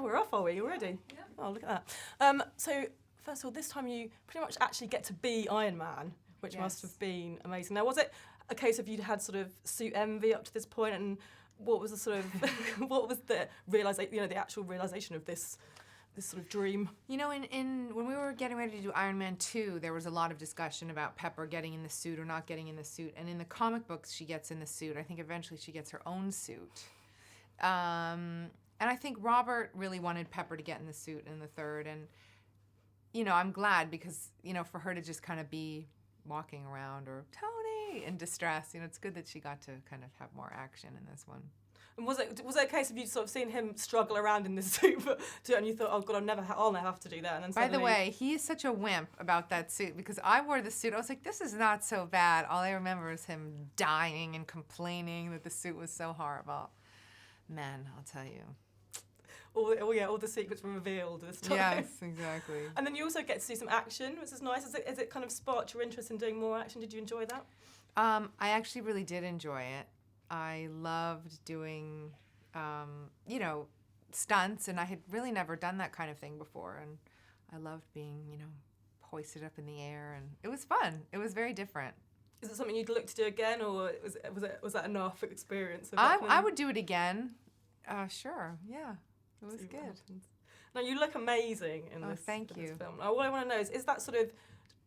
Oh, we're off, are we, already? Yeah. Oh, look at that. So, first of all, this time you pretty much actually get to be Iron Man, which must have been amazing. Now, was it a case of you'd had sort of suit envy up to this point, and what was the sort of, what was the the actual realisation of this sort of dream? You know, when we were getting ready to do Ironman 2, there was a lot of discussion about Pepper getting in the suit or not getting in the suit. And in the comic books, she gets in the suit. I think eventually she gets her own suit. And I think Robert really wanted Pepper to get in the suit in the third. And, you know, I'm glad because, you know, for her to just kind of be walking around or Tony in distress, you know, it's good that she got to kind of have more action in this one. And was it a case of you sort of seeing him struggle around in this suit, and you thought, oh God, I'll never have to do that? And then by the way, he is such a wimp about that suit because I wore the suit. I was like, this is not so bad. All I remember is him dying and complaining that the suit was so horrible. Man, I'll tell you. All the secrets were revealed this time. Yes, exactly. And then you also get to see some action, which is nice. Is it kind of sparked your interest in doing more action? Did you enjoy that? I actually really did enjoy it. I loved doing, you know, stunts, and I had really never done that kind of thing before. And I loved being, you know, hoisted up in the air, and it was fun. It was very different. Is it something you'd look to do again, or was that enough experience? I would do it again. Sure, yeah. It was good. Now, you look amazing in this thank you. film. Now, what I want to know is that sort of,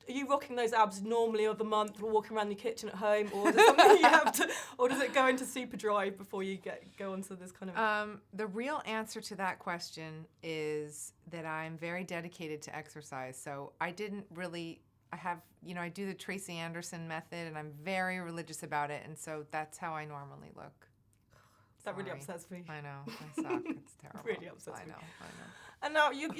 are you rocking those abs normally of the month or walking around your kitchen at home, or is it something you have to, or does it go into super drive before you go onto this kind of... The real answer to that question is that I'm very dedicated to exercise. So I do the Tracy Anderson method, and I'm very religious about it, and so that's how I normally look. That really upsets me. I know. I suck. It's terrible. Really upsets me. I know. And now you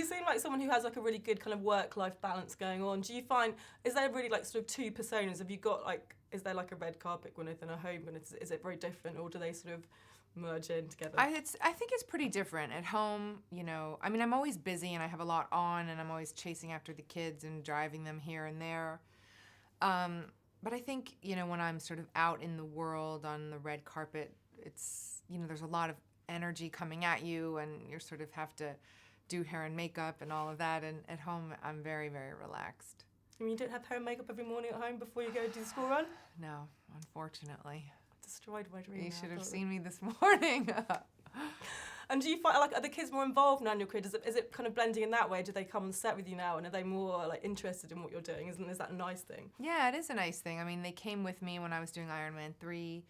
seem like someone who has like a really good kind of work-life balance going on. Do you find, is there really like sort of two personas? Have you got like, is there like a red carpet Gwyneth and a home Gwyneth? Is it very different, or do they sort of merge in together? I think it's pretty different. At home, you know, I mean, I'm always busy and I have a lot on, and I'm always chasing after the kids and driving them here and there. But I think, you know, when I'm sort of out in the world on the red carpet, it's, you know, there's a lot of energy coming at you, and you sort of have to do hair and makeup and all of that. And at home, I'm very, very relaxed. I mean, you don't have hair and makeup every morning at home before you go do the school run? No, unfortunately. Destroyed my dream. You should have seen me this morning. And do you find, like, are the kids more involved now in your career? Is it kind of blending in that way? Do they come on set with you now, and are they more like interested in what you're doing? Is that a nice thing? Yeah, it is a nice thing. I mean, they came with me when I was doing Ironman 3.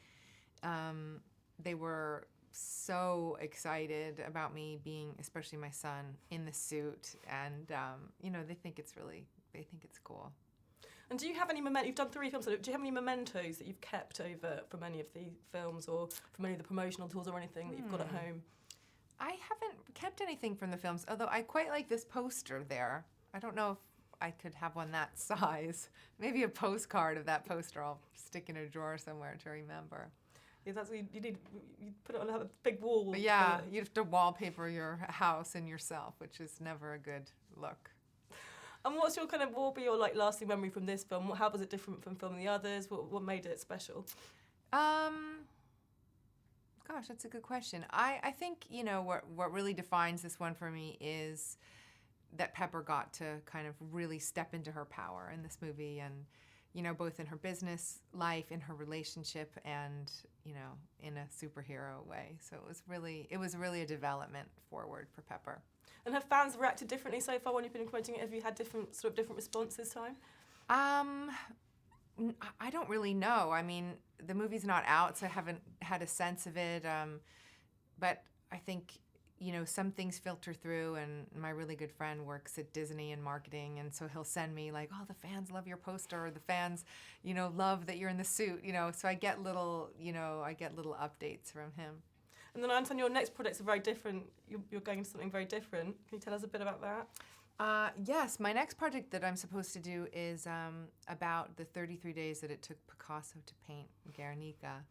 They were so excited about me being, especially my son, in the suit, and you know, they think it's cool. And do you have any you've done 3 films, so do you have any mementos that you've kept over from any of the films or from any of the promotional tours or anything that you've got at home? I haven't kept anything from the films, although I quite like this poster there. I don't know if I could have one that size. Maybe a postcard of that poster I'll stick in a drawer somewhere to remember. Yeah, that's what you need. You put it on a big wall. But yeah, you have to wallpaper your house and yourself, which is never a good look. And what will be your like lasting memory from this film? How was it different from filming the others? What made it special? Gosh, that's a good question. I think, you know, what really defines this one for me is that Pepper got to kind of really step into her power in this movie, and, you know, both in her business life, in her relationship, and, you know, in a superhero way. So it was really a development forward for Pepper. And have fans reacted differently so far when you've been promoting it? Have you had different response this time? I don't really know. I mean, the movie's not out, so I haven't had a sense of it. But I think, you know, some things filter through, and my really good friend works at Disney in marketing, and so he'll send me like, oh, the fans love your poster, or the fans, you know, love that you're in the suit, you know. So I get little updates from him. And then I understand your next projects are very different. You're going into something very different. Can you tell us a bit about that? Yes, my next project that I'm supposed to do is about the 33 days that it took Picasso to paint Guernica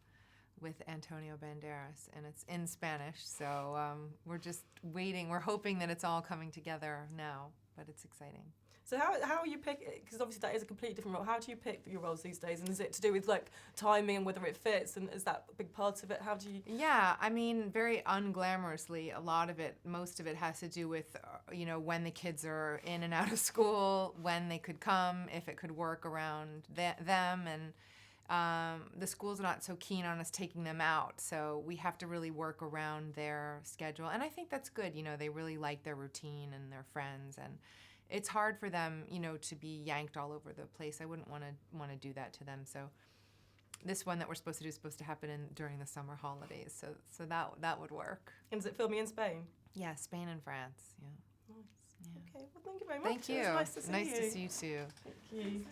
with Antonio Banderas, and it's in Spanish, so we're just waiting. We're hoping that it's all coming together now, but it's exciting. So how you pick, because obviously that is a completely different role, how do you pick your roles these days? And is it to do with like timing and whether it fits, and is that a big part of it? How do you... Yeah, I mean, very unglamorously, a lot of it, most of it has to do with, you know, when the kids are in and out of school, when they could come, if it could work around them, and the school's not so keen on us taking them out, so we have to really work around their schedule. And I think that's good, you know, they really like their routine and their friends, and it's hard for them, you know, to be yanked all over the place. I wouldn't want to do that to them. So this one that we're supposed to do is supposed to happen during the summer holidays. So that would work. And is it filming in Spain? Yeah, Spain and France. Yeah. Nice. Yeah. Okay, well, thank you very much. Thank you. It was nice to see you. Nice to see you too. Thank you.